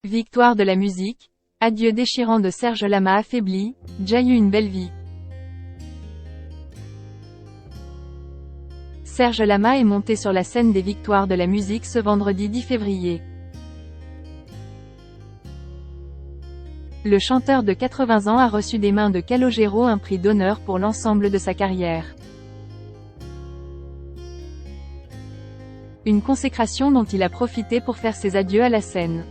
Victoire de la musique, adieu déchirant de Serge Lama affaibli, Jay une belle vie. Serge Lama est monté sur la scène des Victoires de la musique ce vendredi 10 février. Le chanteur de 80 ans a reçu des mains de Calogero un prix d'honneur pour l'ensemble de sa carrière. Une consécration dont il a profité pour faire ses adieux à la scène.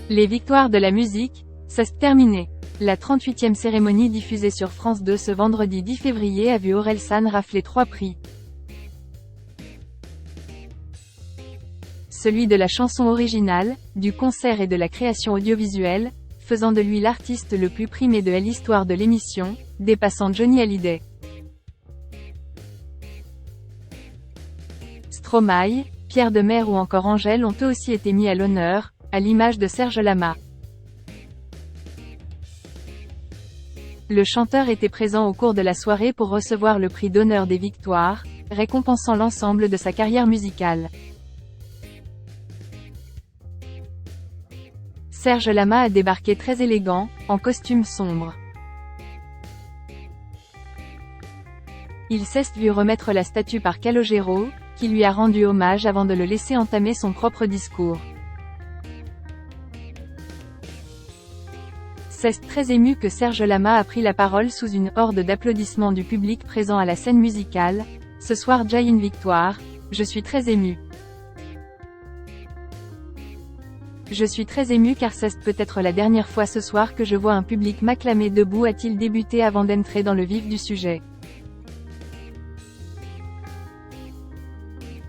Les Victoires de la musique, c'est terminé. La 38e cérémonie diffusée sur France 2 ce vendredi 10 février a vu Orelsan rafler 3 prix. Celui de la chanson originale, du concert et de la création audiovisuelle, faisant de lui l'artiste le plus primé de l'histoire de l'émission, dépassant Johnny Hallyday. Stromae, Pierre Demers ou encore Angèle ont eux aussi été mis à l'honneur, à l'image de Serge Lama. Le chanteur était présent au cours de la soirée pour recevoir le prix d'honneur des Victoires, récompensant l'ensemble de sa carrière musicale. Serge Lama a débarqué très élégant, en costume sombre. Il s'est vu remettre la statue par Calogero, qui lui a rendu hommage avant de le laisser entamer son propre discours. C'est très ému que Serge Lama a pris la parole sous une horde d'applaudissements du public présent à la scène musicale. Ce soir Jay une victoire, je suis très ému. Je suis très ému car c'est peut-être la dernière fois ce soir que je vois un public m'acclamer debout, a-t-il débuté avant d'entrer dans le vif du sujet.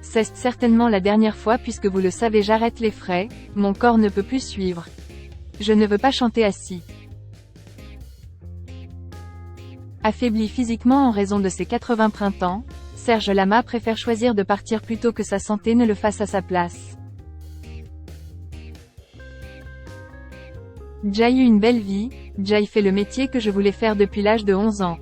C'est certainement la dernière fois puisque vous le savez j'arrête les frais, mon corps ne peut plus suivre. Je ne veux pas chanter assis. Affaibli physiquement en raison de ses 80 printemps, Serge Lama préfère choisir de partir plutôt que sa santé ne le fasse à sa place. Jay eut une belle vie, Jay fait le métier que je voulais faire depuis l'âge de 11 ans.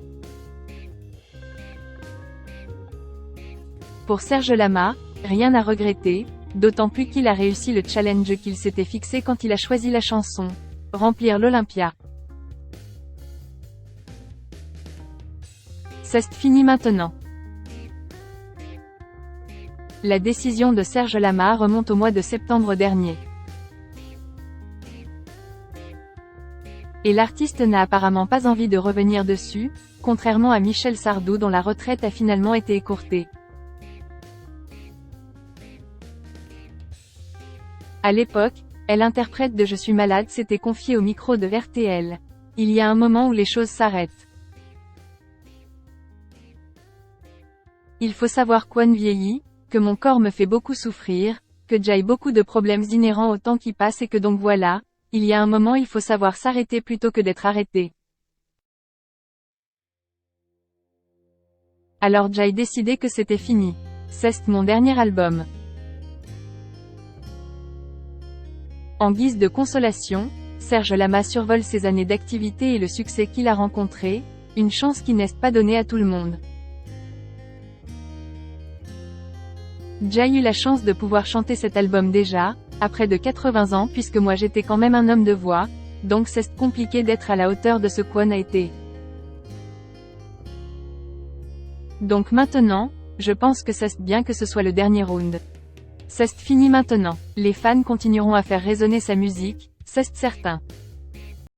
Pour Serge Lama, rien à regretter, d'autant plus qu'il a réussi le challenge qu'il s'était fixé quand il a choisi la chanson « Remplir l'Olympia ». C'est fini maintenant. La décision de Serge Lama remonte au mois de septembre dernier. Et l'artiste n'a apparemment pas envie de revenir dessus, contrairement à Michel Sardou dont la retraite a finalement été écourtée. À l'époque, l'interprète de Je suis malade s'était confiée au micro de RTL. Il y a un moment où les choses s'arrêtent. Il faut savoir qu'One vieillit, que mon corps me fait beaucoup souffrir, que j'ai beaucoup de problèmes inhérents au temps qui passe et que donc voilà, il y a un moment il faut savoir s'arrêter plutôt que d'être arrêté. Alors j'ai décidé que c'était fini. C'est mon dernier album. En guise de consolation, Serge Lama survole ses années d'activité et le succès qu'il a rencontré, une chance qui n'est pas donnée à tout le monde. Jay eut la chance de pouvoir chanter cet album déjà, à près de 80 ans puisque moi j'étais quand même un homme de voix, donc c'est compliqué d'être à la hauteur de ce qu'One a été. Donc maintenant, je pense que c'est bien que ce soit le dernier round. C'est fini maintenant. Les fans continueront à faire résonner sa musique, c'est certain.